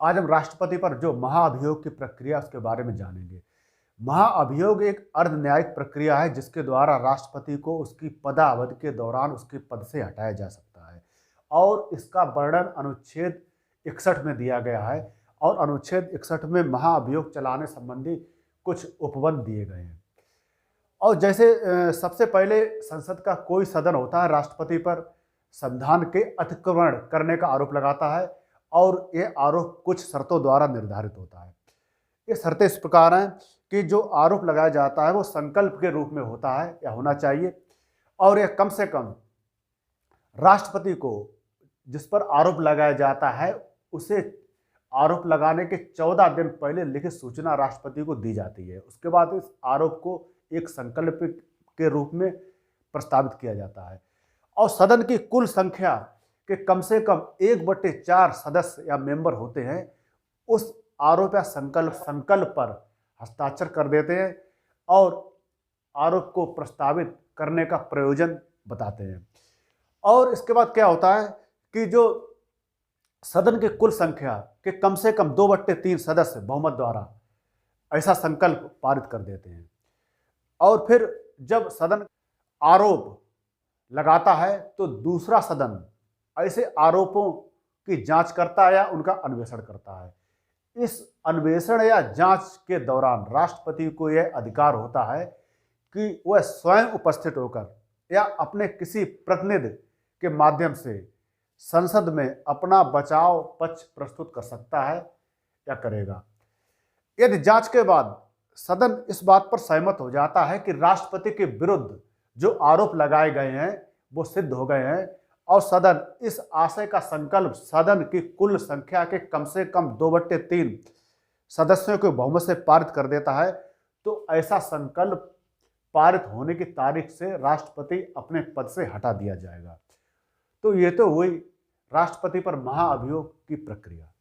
आज हम राष्ट्रपति पर जो महाअभियोग की प्रक्रिया उसके बारे में जानेंगे। महाअभियोग एक अर्ध न्यायिक प्रक्रिया है जिसके द्वारा राष्ट्रपति को उसकी पदावधि के दौरान उसके पद से हटाया जा सकता है और इसका वर्णन अनुच्छेद 61 में दिया गया है और अनुच्छेद 61 में महाअभियोग चलाने संबंधी कुछ उपबंध दिए गए हैं। और जैसे सबसे पहले संसद का कोई सदन होता है राष्ट्रपति पर संविधान के अतिक्रमण करने का आरोप लगाता है और ये आरोप कुछ शर्तों द्वारा निर्धारित होता है। ये शर्तें इस प्रकार हैं कि जो आरोप लगाया जाता है वो संकल्प के रूप में होता है या होना चाहिए और यह कम से कम राष्ट्रपति को जिस पर आरोप लगाया जाता है उसे आरोप लगाने के 14 दिन पहले लिखित सूचना राष्ट्रपति को दी जाती है। उसके बाद इस आरोप को एक संकल्प के रूप में प्रस्तावित किया जाता है और सदन की कुल संख्या के कम से कम 1/4 सदस्य या मेंबर होते हैं उस आरोप या संकल्प पर हस्ताक्षर कर देते हैं और आरोप को प्रस्तावित करने का प्रयोजन बताते हैं। और इसके बाद क्या होता है कि जो सदन की कुल संख्या के कम से कम 2/3 सदस्य बहुमत द्वारा ऐसा संकल्प पारित कर देते हैं और फिर जब सदन आरोप लगाता है तो दूसरा सदन ऐसे आरोपों की जांच करता है या उनका अन्वेषण करता है। इस अन्वेषण या जांच के दौरान राष्ट्रपति को यह अधिकार होता है कि वह स्वयं उपस्थित होकर या अपने किसी प्रतिनिधि के माध्यम से संसद में अपना बचाव पक्ष प्रस्तुत कर सकता है या करेगा। यदि जांच के बाद सदन इस बात पर सहमत हो जाता है कि राष्ट्रपति के विरुद्ध जो आरोप लगाए गए हैं वो सिद्ध हो गए हैं और सदन इस आशय का संकल्प सदन की कुल संख्या के कम से कम 2/3 सदस्यों के बहुमत से पारित कर देता है तो ऐसा संकल्प पारित होने की तारीख से राष्ट्रपति अपने पद से हटा दिया जाएगा। तो ये तो हुई राष्ट्रपति पर महाअभियोग की प्रक्रिया।